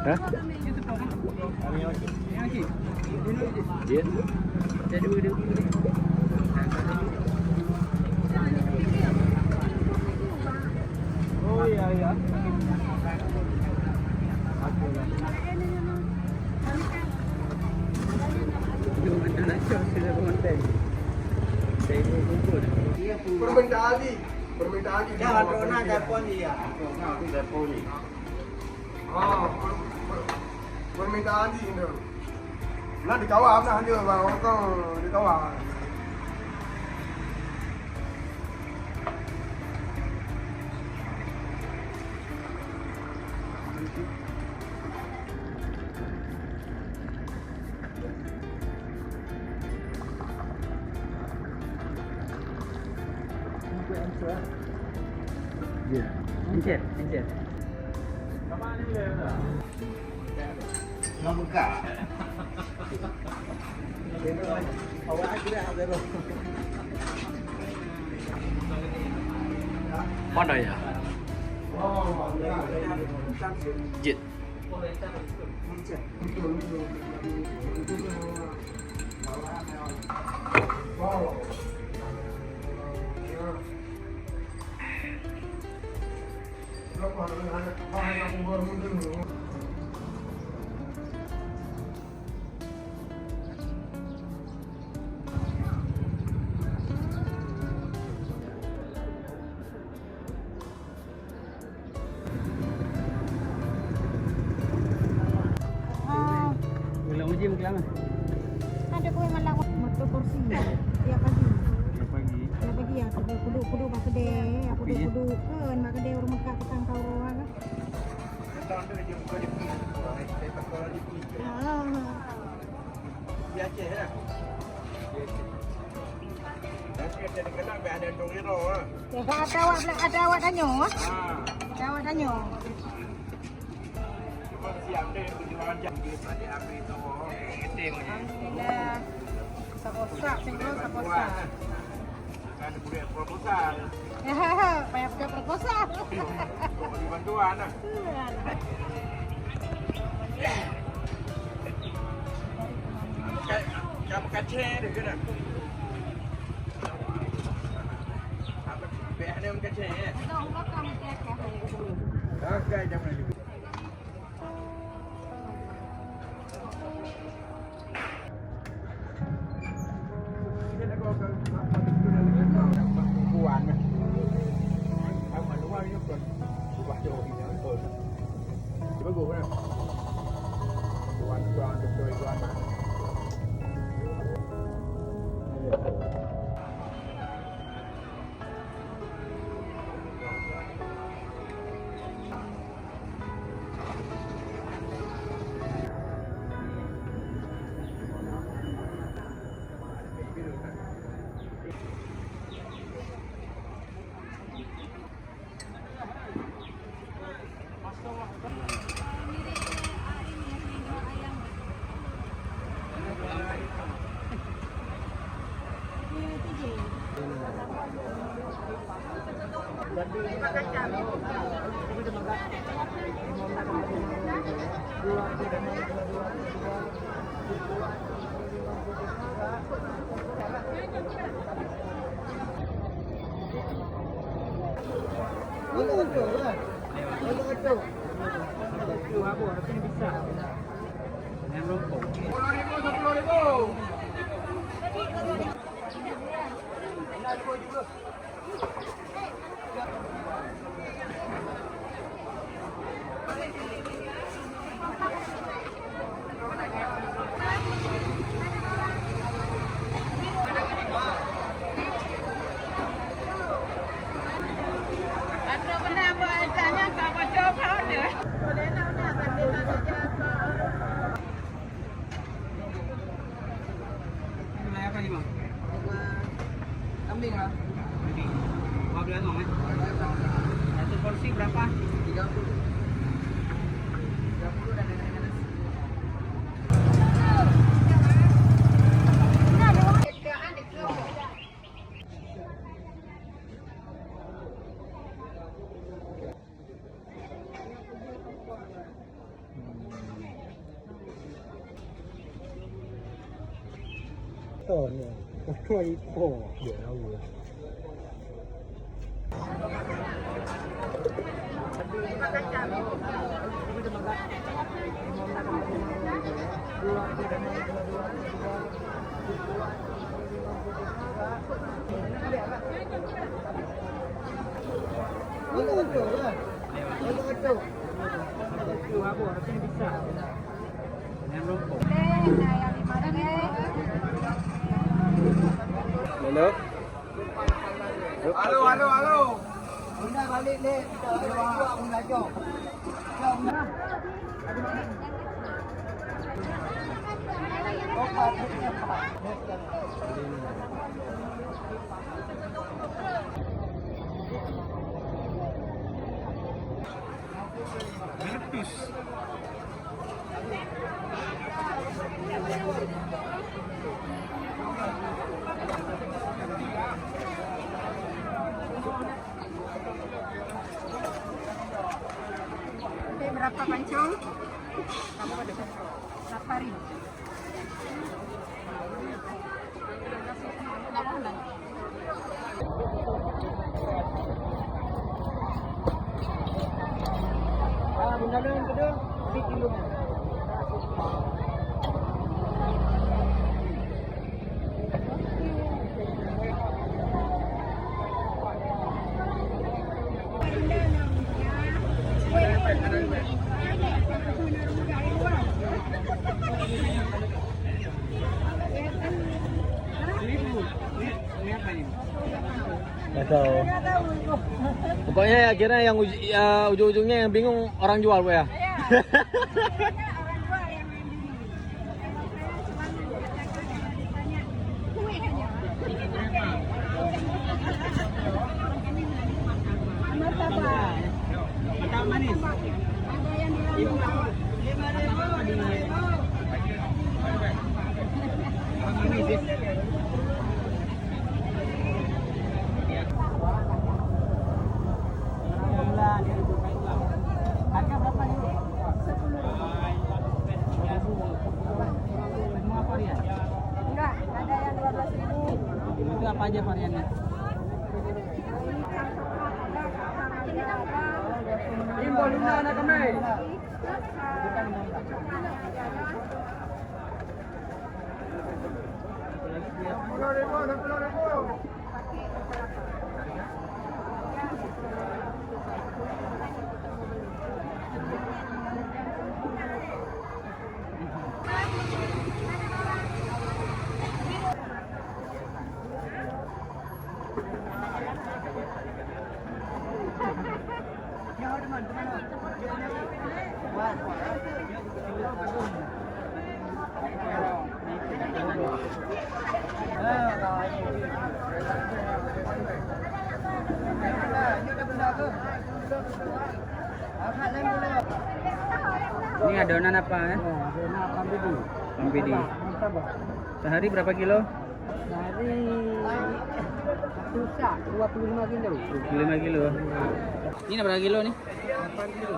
Hah? Dia. Oh iya iya. Permintaan di telepon dia. Oh, permintaan di ini. Nah di kawah nah dia bang, di kawah. Iya. Encet. Nggak buka. Awak kira ada roh. Mana ya? Oh, Jit. wow. Belum uji mungkin Ada kue malam motor kursi tiap pagi. Tiap pagi. Tiap pagi ya, kudu mak kedai, kudu kan mak kedai rumah kak petang kau orang. Biasa ya. Jadi kenal ada dongero ah. Ya ada awak tanyo. Ada awak tanyo. Cuma siang deh tujuan jam di pada api itu. Alhamdulillah. Saposa, singkong saposa. Kan boleh proposal. Banyak punya proposal. Di bantuan ah. Kamu kacau deh kan? Apa? Biar dia kacau ya. Dong, kau kamu cek ya. Oke, jangan lagi. Coba gue kan, tuan betul tuan. Yang rumput. 15 ngomong ya. Satu porsi berapa? 30. 30 dan ada nasi. motor ni. Motor itu. Dia lawa. Halo. Halo, halo, halo. Bunda balik deh. Bunda jom. Berapa pancung? Berapa ribu? Bunda dong, kedua. 3 kilo. Tak tahu. Pokoknya akhirnya yang ujung-ujungnya yang bingung orang jual Bu ya. Orang tua yang main di sini. Tanya, kue hanya. Martabak. Mantap manis. Ada yang di Lampung. 5.000. Harga berapa nih? 10.000. Semua varian. Enggak, ada yang 12.000. Itu apa aja variannya? Imbol Luna anak kami. 10.000, 10.000. Ini adonan apa ya? Pampidi. Sehari berapa kilo? Dari susah 25 kilo. 25 kilo. Ini berapa kilo nih? 8 kilo.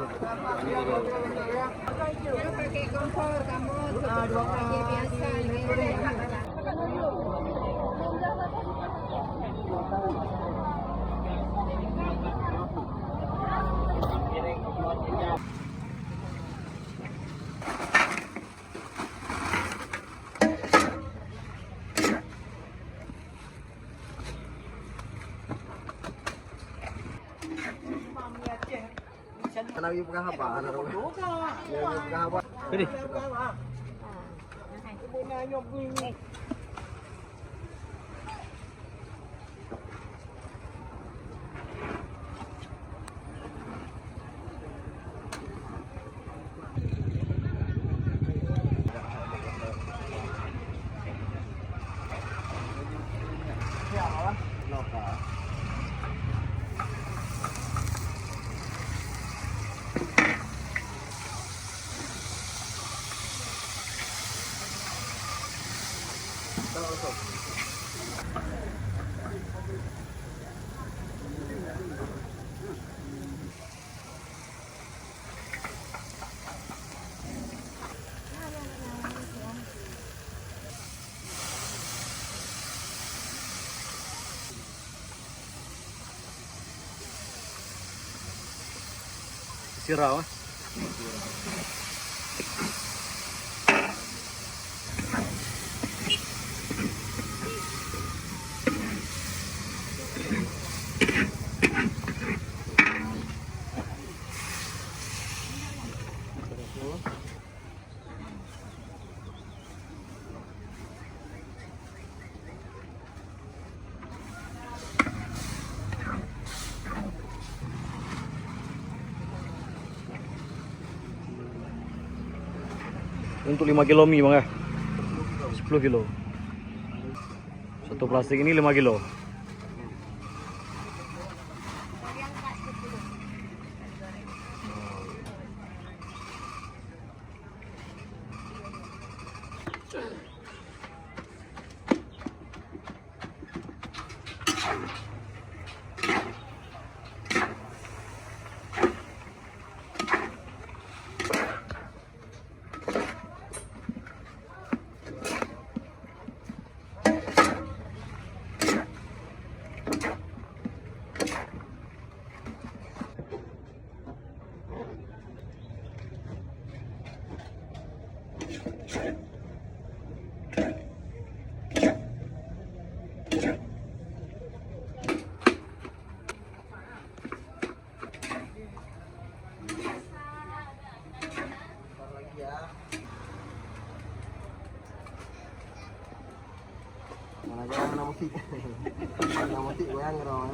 Pakai kompor kamu pakai biasa Lagi buka apa? Lagi buka apa? Ini. Sirau. Untuk 5 kilo mie bang ya. 10 kilo. Satu plastik ini 5 kilo. Mana jangan nama musik. Nama musik goyang orang.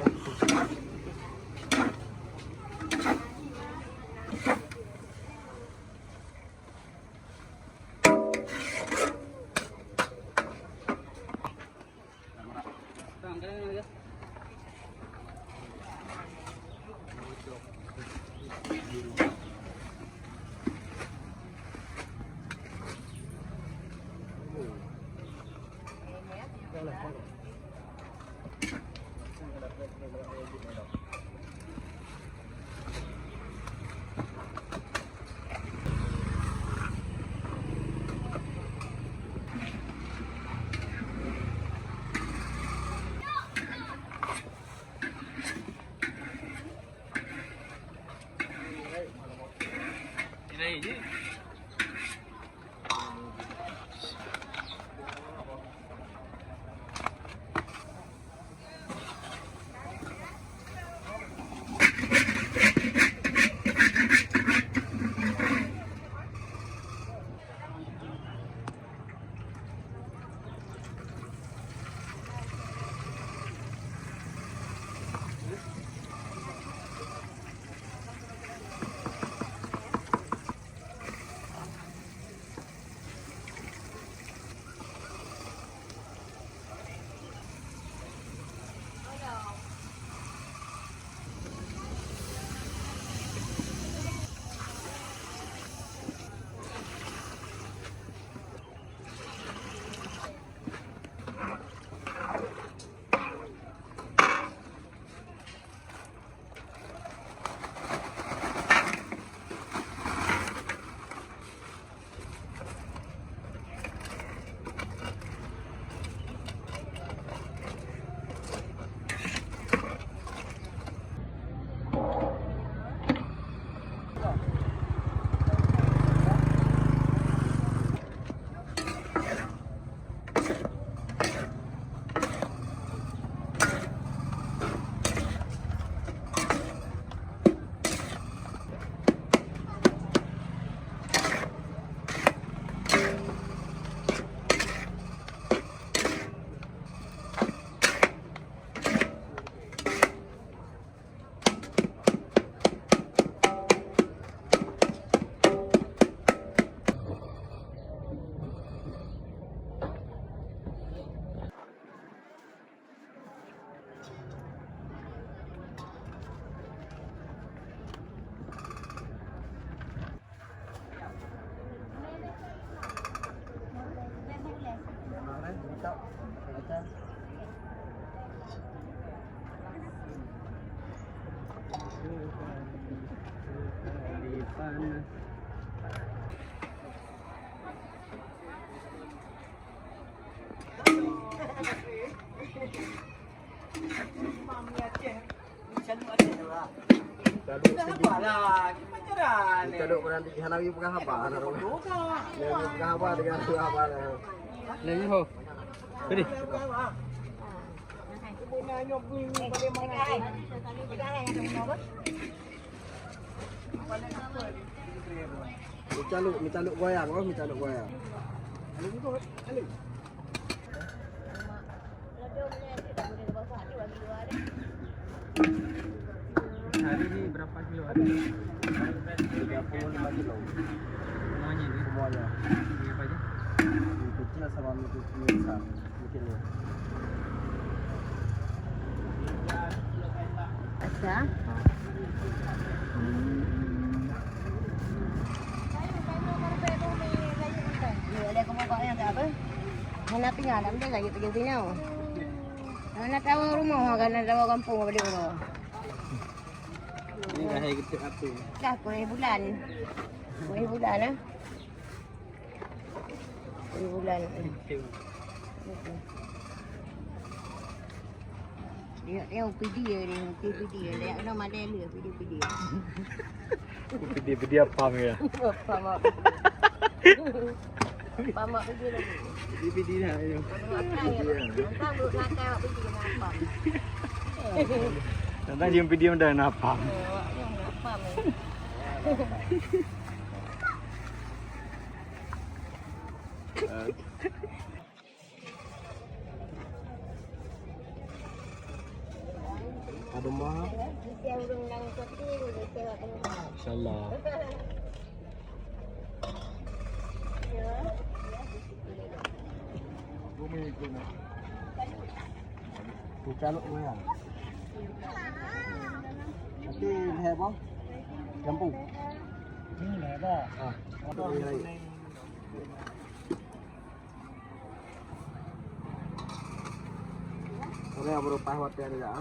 Kenapa lah? pacaran. Kita duduk berhenti hanawi berapa? Hanawi berapa dengan berapa? Lagi ho. Jadi. Minta luk goyang, minta luk goyang. Hari ini berapa kilo ada? 35 kilo. Semuanya ini. Semuanya. Ini apa aja? Mie kecil sama mie besar. Mungkin ya. Asa? Ada kamu yang tak apa? Hanap tinggal, tapi dia lagi pergi sini. Nak tahu rumah kan, nak tahu kampung apa dia rumah. Ini dah hari kita apa? Dah bulan. Bulan ah. Bulan. Dia PD dia nama dia PD. Video apa ya? Pama. Pama PD lagi. DVD dah itu. Tentang duk nakal PD apa. Tentang jam video dah apa? Apa Ada mahal. Dia urung nang kopi, dia tengok tengok. Insyaallah. Bumi guna. Minta luk goyang. Nanti leher apa? Lampu. Ini lah apa? Ah, apa lagi? Ini yang berupa hotel juga.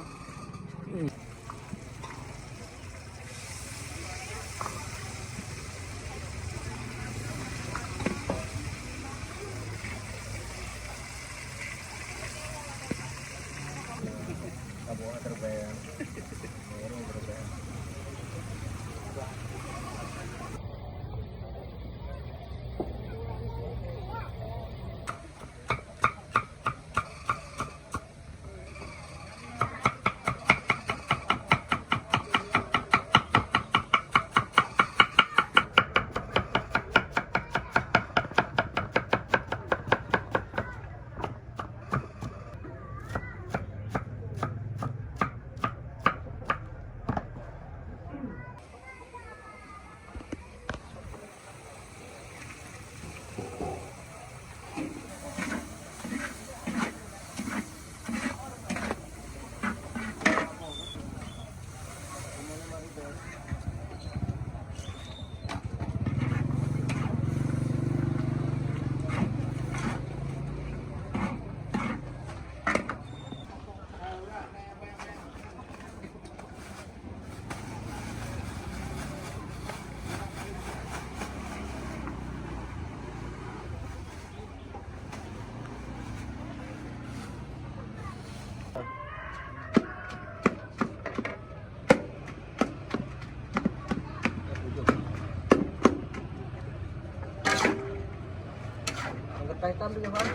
Hitam tu Johan.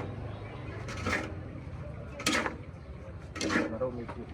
Baru mikir.